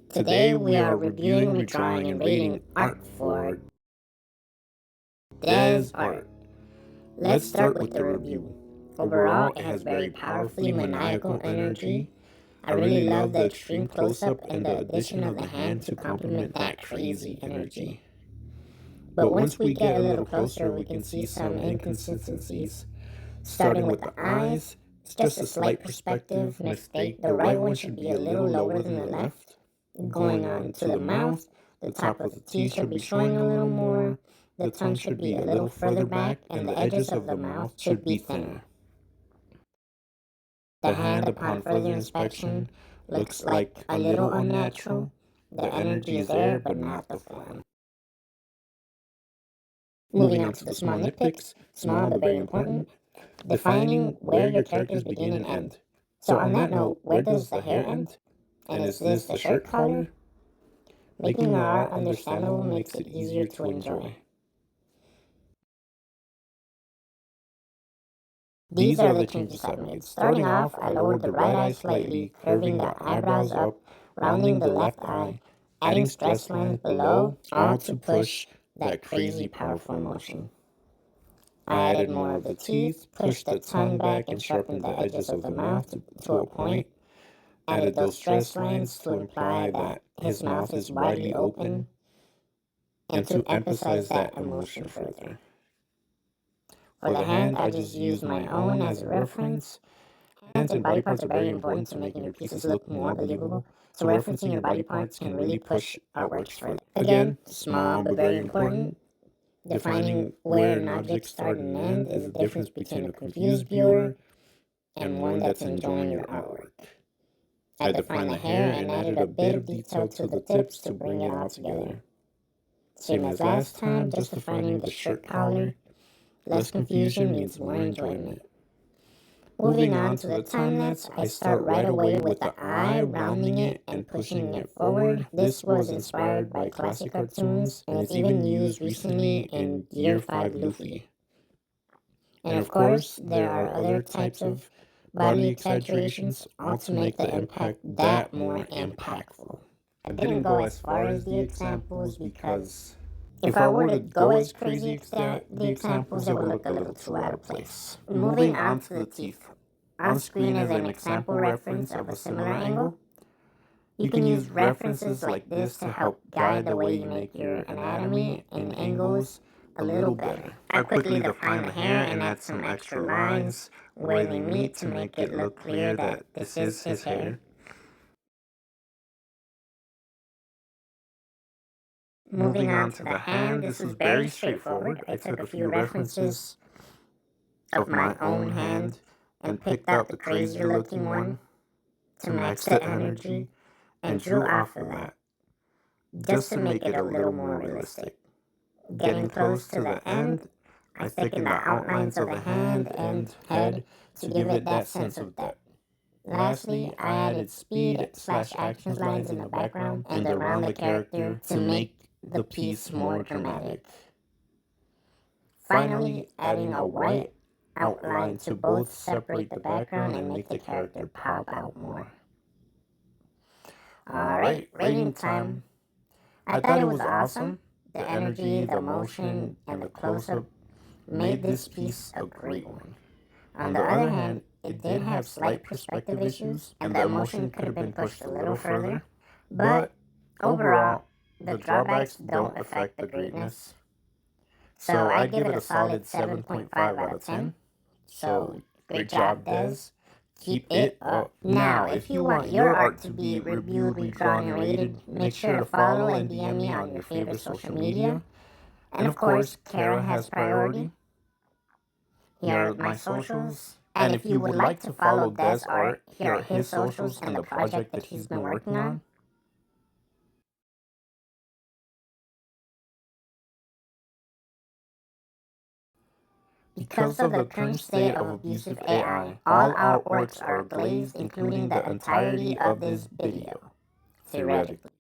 Today we are reviewing, redrawing, and rating art for Dezz art. Let's start with the review. Overall, it has very powerfully maniacal energy. I really love the extreme close-up and the addition of the hand to complement that crazy energy. But once we get a little closer, we can see some inconsistencies. Starting with the eyes, it's just a slight perspective mistake. The right one should be a little lower than the left. Going on to the mouth, the top of the teeth should be showing a little more. The tongue should be a little further back, and the edges of the mouth should be thinner. The hand, upon further inspection, looks like a little unnatural. The energy is there, but not the form. Moving on to the small nitpicks, small but very important, defining where your characters begin and end. So on that note, where does the hair end? And is this the shirt collar? Making the art understandable makes it easier to enjoy. These are the changes I made. Starting off, I lowered the right eye slightly, curving the eyebrows up, rounding the left eye, adding stress lines below, all to push that crazy powerful motion. I added more of the teeth, pushed the tongue back, and sharpened the edges of the mouth to a point. Added those stress lines to imply that his mouth is widely open and to emphasize that emotion further. For the hand, I just used my own as a reference. Hands and body parts are very important to making your pieces look more believable, so referencing your body parts can really push artworks further. Again, small but very important. Defining where an object starts and ends is the difference between a confused viewer and one that's enjoying your artwork. I defined the hair and added a bit of detail to the tips to bring it all together. Same as last time, just defining the shirt collar. Less confusion means more enjoyment. Moving on to the timelapse, I start right away with the eye, rounding it and pushing it forward. This was inspired by classic cartoons, and it's even used recently in Year 5 Luffy. And of course, there are other types of body exaggerations, all to make the impact that more impactful. I didn't go as far as the examples because if I were to go as crazy as the examples, it would look a little too out of place. Moving on to the teeth. On screen is an example reference of a similar angle. You can use references like this to help guide the way you make your anatomy and angles a little better. I quickly define the hair and add some extra lines where they meet to make it look clear that this is his hair. Moving on to the hand, this is very straightforward. I took a few references of my own hand and picked out the crazier looking one to match the energy and drew off of that, just to make it a little more realistic. Getting close to the end, I thickened the outlines of the hand and head to give it that sense of depth. Lastly, I added speed/actions lines in the background and around the character to make the piece more dramatic. Finally, adding a white outline to both separate the background and make the character pop out more. Alright, rating time. I thought it was awesome. The energy, the motion, and the close-up made this piece a great one. On the other hand, it did have slight perspective issues, and the emotion could have been pushed a little further. But overall, the drawbacks don't affect the greatness. So I give it a solid 7.5 out of 10. So great job, Dezz. Keep it up. Now, if you want your art to be reviewed, redrawn, and rated, make sure to follow and DM me on your favorite social media. And of course, Kara has priority. Here are my socials. And if you would like to follow Dezz art, here are his socials and the project that he's been working on. Because of the current state of abusive AI, all artworks are glazed, including the entirety of this video, theoretically.